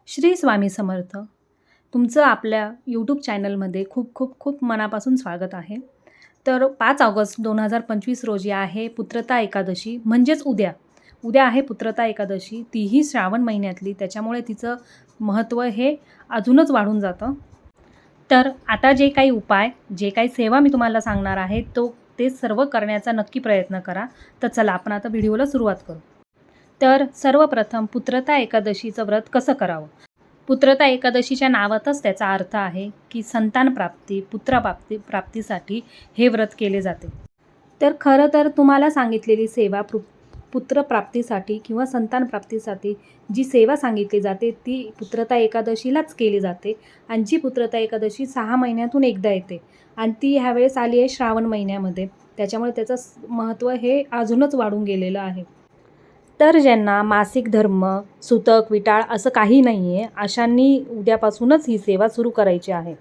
श्री स्वामी समर्थ. तुमचं आपल्या यूट्यूब चॅनलमध्ये खूप खूप खूप मनापासून स्वागत आहे. तर 5 ऑगस्ट 2025 रोजी आहे पुत्रता एकादशी, म्हणजेच उद्या आहे पुत्रता एकादशी, तीही श्रावण महिन्यातली. त्याच्यामुळे तिचं महत्त्व हे अजूनच वाढून जातं. तर आता जे काही उपाय, जे काही सेवा मी तुम्हाला सांगणार आहे, ते सर्व करण्याचा नक्की प्रयत्न करा. तर चला आपण आता व्हिडिओला सुरुवात करू. तर सर्वप्रथम पुत्रता एकादशीचं व्रत कसं करावं? पुत्रता एकादशीच्या नावातच त्याचा अर्थ आहे की संतान प्राप्ती, प्राप्तीसाठी हे व्रत केले जाते. तर खरं तर तुम्हाला सांगितलेली सेवा पुत्रप्राप्तीसाठी किंवा संतान प्राप्तीसाठी जी सेवा सांगितली जाते ती पुत्रता एकादशीलाच केली जाते. आणि जी पुत्रता एकादशी 6 महिन्यातून एकदा येते आणि ती ह्यावेळेस आली आहे श्रावण महिन्यामध्ये. त्याच्यामुळे त्याचं महत्त्व हे अजूनच वाढून गेलेलं आहे. तर ज्यांना मासिक धर्म, सुतक, विटाळ असं काही नाही आहे, अशांनी उद्यापासूनच ही सेवा सुरू करायची आहे.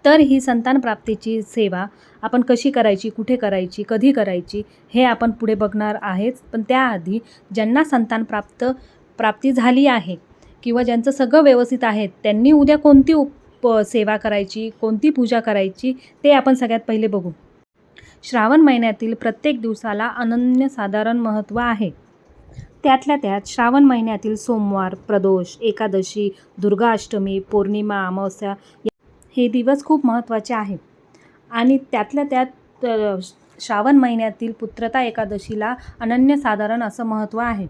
तर ही संतान प्राप्तीची सेवा आपण कशी करायची, कुठे करायची, कधी करायची हे आपण पुढे बघणार आहेच. पण त्याआधी ज्यांना संतान प्राप्ती झाली आहे किंवा ज्यांचं सगळं व्यवस्थित आहे, त्यांनी उद्या कोणती सेवा करायची, कोणती पूजा करायची ते आपण सगळ्यात पहिले बघू. श्रावण महिन्यातील प्रत्येक दिवसाला अनन्यसाधारण महत्त्व आहे. त्यातल्या त्यात श्रावण महिन्यातील सोमवार, प्रदोष, एकादशी, दुर्गा अष्टमी, पौर्णिमा, अमावस्या हे दिवस खूप महत्त्वाचे आहेत. आणि त्यातल्या त्यात श्रावण महिन्यातील पुत्रता एकादशीला अनन्यसाधारण असं महत्त्व आहे.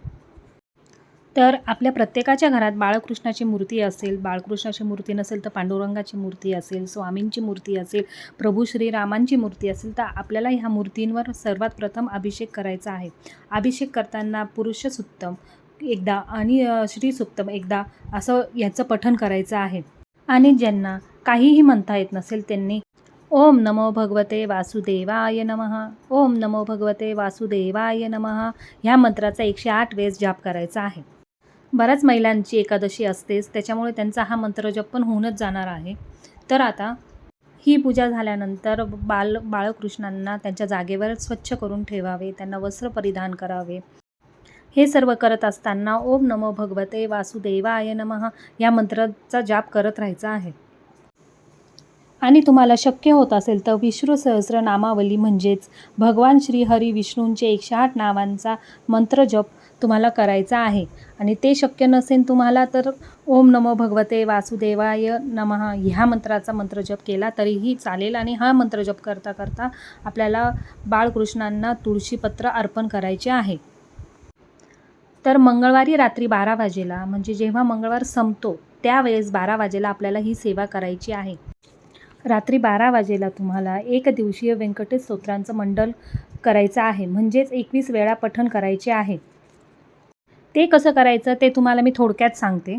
तर आपल्या प्रत्येकाच्या घरात बाळकृष्णाची मूर्ती असेल, बाळकृष्णाची मूर्ती नसेल तर पांडुरंगाची मूर्ती असेल, स्वामींची मूर्ती असेल, प्रभू श्रीरामांची मूर्ती असेल, तर आपल्याला ह्या मूर्तींवर सर्वात प्रथम अभिषेक करायचा आहे. अभिषेक करताना पुरुष सुक्तम एकदा आणि श्री सुक्तम एकदा असं याचं पठण करायचं आहे. आणि ज्यांना काहीही म्हणता येत नसेल त्यांनी ओम नमो भगवते वासुदेवाय नमः, ओम नमो भगवते वासुदेवाय नमः ह्या मंत्राचा 108 वेळेस जाप करायचा आहे. बऱ्याच महिलांची एकादशी असतेच, त्याच्यामुळे त्यांचा हा मंत्रजप पण होऊनच जाणार आहे. तर आता ही पूजा झाल्यानंतर बाळकृष्णांना त्यांच्या जागेवर स्वच्छ करून ठेवावे, त्यांना वस्त्र परिधान करावे. हे सर्व करत असताना ओम नमो भगवते वासुदेवाय नमः या मंत्राचा जाप करत राहायचा आहे. आणि तुम्हाला शक्य होत असेल तर विष्णू सहस्रनामावली म्हणजेच भगवान श्री हरी विष्णूंचे 108 नावांचा मंत्रजप तुम्हाला करायचा आहे. आणि ते शक्य नसेल तुम्हाला तर ओम नमो भगवते वासुदेवाय नमः ह्या मंत्राचा मंत्रजप केला तरीही चालेल. आणि हा मंत्रजप करता करता आपल्याला बाळकृष्णांना तुळशीपत्र अर्पण करायचे आहे. तर मंगळवारी रात्री 12 वाजेला, म्हणजे जेव्हा मंगळवार संपतो त्यावेळेस 12 वाजेला आपल्याला ही सेवा करायची आहे. रात्री 12 वाजेला तुम्हाला एक दिवसीय व्यंकटेश स्तोत्रांचं मंडल करायचं आहे, म्हणजेच 21 वेळा पठण करायचे आहे. ते कसं करायचं ते तुम्हाला मी थोडक्यात सांगते.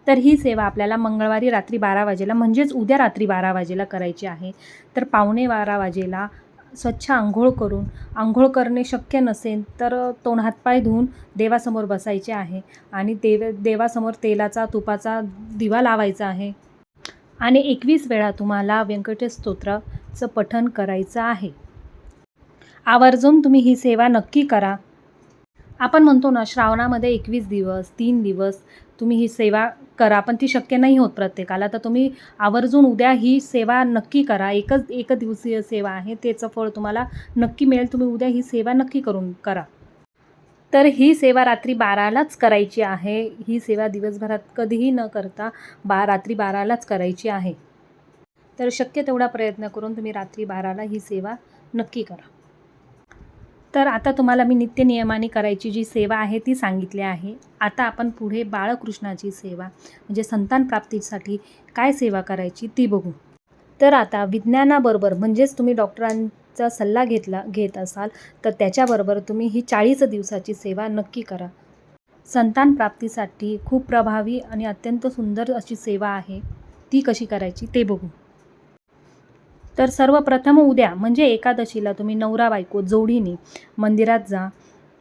तर ही सेवा आपल्याला मंगळवारी रात्री 12 वाजेला, म्हणजेच उद्या रात्री 12 वाजेला करायची आहे. तर 11:15 वाजेला स्वच्छ आंघोळ करणे शक्य नसेल तर तोंड हातपाय धुवून देवासमोर बसायचे आहे. आणि देवासमोर तेलाचा, तुपाचा दिवा लावायचा आहे. आणि 21 वेळा तुम्हाला व्यंकटेश स्तोत्राचं पठण करायचं आहे. आवर्जून तुम्ही ही सेवा नक्की करा. आपण म्हणतो ना, श्रावणामध्ये 21 दिवस, 3 दिवस तुम्ही ही सेवा करा, पण ती शक्य नाही होत प्रत्येकाला. तर तुम्ही आवर्जून उद्या ही सेवा नक्की करा. एक दिवसीय सेवा आहे, त्याचं फळ तुम्हाला नक्की मिळेल. तुम्ही उद्या ही सेवा नक्की करा. तर ही सेवा रात्री 12लाच करायची आहे. ही सेवा दिवसभरात कधीही न करता रात्री 12लाच करायची आहे. तर शक्य तेवढा प्रयत्न करून तुम्ही रात्री 12ला ही सेवा नक्की करा. तर आता तुम्हाला मी नित्यनियमाने करायची जी सेवा आहे ती सांगितली आहे. आता आपण पुढे बाळकृष्णाची सेवा म्हणजे संतान प्राप्तीसाठी काय सेवा करायची ती बघू. तर आता विज्ञानाबरोबर म्हणजेच तुम्ही डॉक्टरांचा सल्ला घेत असाल तर त्याच्याबरोबर तुम्ही ही 40 दिवसाची सेवा नक्की करा. संतान प्राप्तीसाठी खूप प्रभावी आणि अत्यंत सुंदर अशी सेवा आहे. ती कशी करायची ते बघू. तर सर्वप्रथम उद्या म्हणजे एकादशीला तुम्ही नवरा बायको जोडीने मंदिरात जा,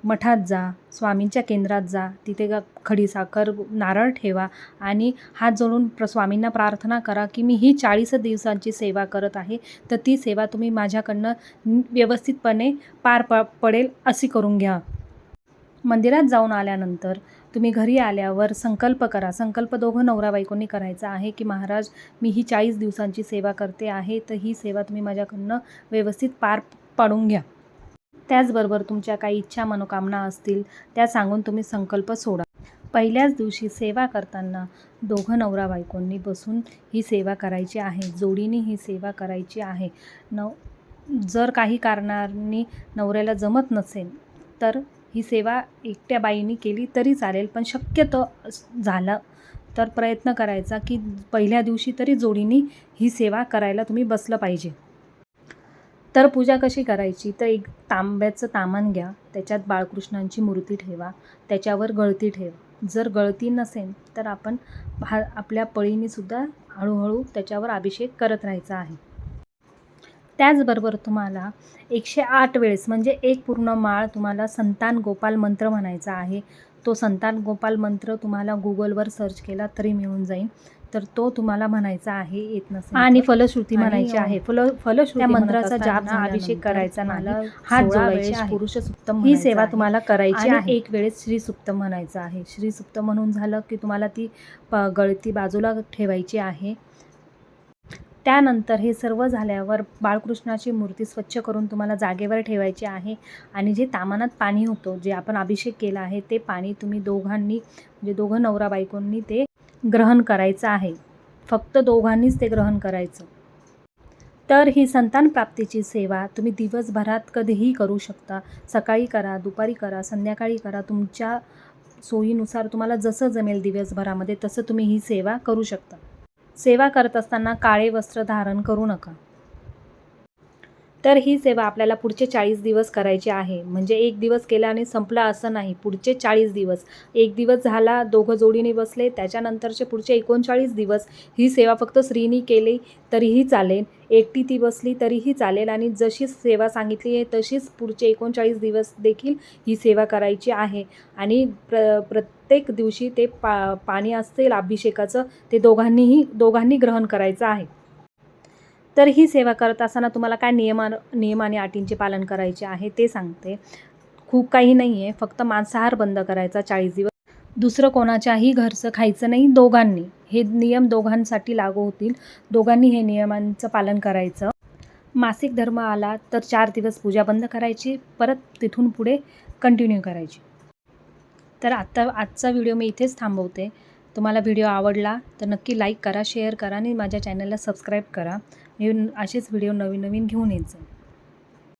मठात जा, स्वामींच्या केंद्रात जा. तिथे खडीसाखर, नारळ ठेवा आणि हात जोडून स्वामींना प्रार्थना करा की मी ही 40 दिवसांची सेवा करत आहे, तर ती सेवा तुम्ही माझ्याकडनं व्यवस्थितपणे पार पडेल अशी करून घ्या. मंदिरात जाऊन आल्यानंतर तुम्ही घरी आल्यावर संकल्प करा. संकल्प दोघं नवरा बायकोंनी करायचा आहे की महाराज, मी ही 40 दिवसांची सेवा करते आहे, तर ही सेवा तुम्ही माझ्याकडनं व्यवस्थित पार पाडून घ्या. त्याचबरोबर तुमच्या काही इच्छा मनोकामना असतील त्या सांगून तुम्ही संकल्प सोडा. पहिल्याच दिवशी सेवा करताना दोघं नवरा बायकोंनी बसून ही सेवा करायची आहे. जोडीने ही सेवा करायची आहे. जर काही कारणांनी नवऱ्याला जमत नसेल तर ही सेवा एकट्या बाईंनी केली तरी चालेल, पण शक्यतो झालं तर प्रयत्न करायचा की पहिल्या दिवशी तरी जोडीने ही सेवा करायला तुम्ही बसलं पाहिजे. तर पूजा कशी करायची, तर एक तांब्याचं तामान घ्या, त्याच्यात बाळकृष्णांची मूर्ती ठेवा, त्याच्यावर गळती ठेवा. जर गळती नसेल तर आपण आपल्या पळीनीसुद्धा हळूहळू त्याच्यावर अभिषेक करत राहायचा आहे. त्याचबरोबर तुम्हाला 108 वेळेस म्हणजे एक पूर्ण माळ तुम्हाला संतान गोपाल मंत्र म्हणायचा आहे. तो संतान गोपाल मंत्र तुम्हाला गुगलवर सर्च केला तरी मिळून जाईल. तर तो तुम्हाला म्हणायचा आहे, येत नसेल आणि फलश्रुती म्हणायची आहे. फलश्रुती मंत्राचा जाप अभिषेक करायचा नाही, हात जोडायचे आहे. पुरुष सुक्तम ही सेवा तुम्हाला करायची आहे. एक वेळेस श्री सुक्तम म्हणायचं आहे. श्री सुक्तम म्हणून झालं की तुम्हाला ती गळती बाजूला ठेवायची आहे. त्यानंतर हे सर्व झाल्यावर बाळकृष्णाची मूर्ती स्वच्छ करून तुम्हाला जागेवर ठेवायची आहे आणि जे तामानात पाणी होतं, जे आपण अभिषेक केला आहे, ते पाणी तुम्ही दोघांनी म्हणजे दोघं नवरा बायकोंनी ते ग्रहण करायचं आहे. फक्त दोघांनीच ते ग्रहण करायचं. तर ही संतान प्राप्तीची सेवा तुम्ही दिवसभरात कधीही करू शकता. सकाळी करा, दुपारी करा, संध्याकाळी करा. तुमच्या सोयीनुसार तुम्हाला जसं जमेल दिवसभरामध्ये तसं तुम्ही ही सेवा करू शकता. सेवा करत असताना काळे वस्त्र धारण करू नका. तर ही सेवा आपल्याला पुढचे 40 दिवस करायची आहे. म्हणजे एक दिवस केला आणि संपला असं नाही. पुढचे 40 दिवस. एक दिवस झाला, दोघं जोडीने बसले, त्याच्यानंतरचे पुढचे 39 दिवस ही सेवा फक्त स्त्रीनी केली तरीही चालेल, एकटी ती बसली तरीही चालेल आणि जशी सेवा सांगितली आहे तशीच पुढचे 39 दिवस देखील ही सेवा करायची आहे. आणि प्रत्येक दिवशी ते पाणी असेल अभिषेकाचं ते दोघांनी ग्रहण करायचं आहे. तर ही सेवा करत असताना तुम्हाला काय नियम आणि अटींचे पालन करायचे आहे ते सांगते. खूप काही नाही आहे, फक्त मांसाहार बंद करायचा 40 दिवस. दुसरं कोणाच्याही घरचं खायचं नाही दोघांनी. हे नियम दोघांसाठी लागू होतील. दोघांनी हे नियमांचं पालन करायचं. मासिक धर्म आला तर 4 दिवस पूजा बंद करायची, परत तिथून पुढे कंटिन्यू करायची. तर आजचा व्हिडिओ मी इथेच थांबवते. तुम्हाला व्हिडिओ आवडला तर नक्की लाईक करा, शेअर करा आणि माझ्या चॅनलला सबस्क्राईब करा. मी असेच व्हिडिओ नवीन घेऊन येत जाईल.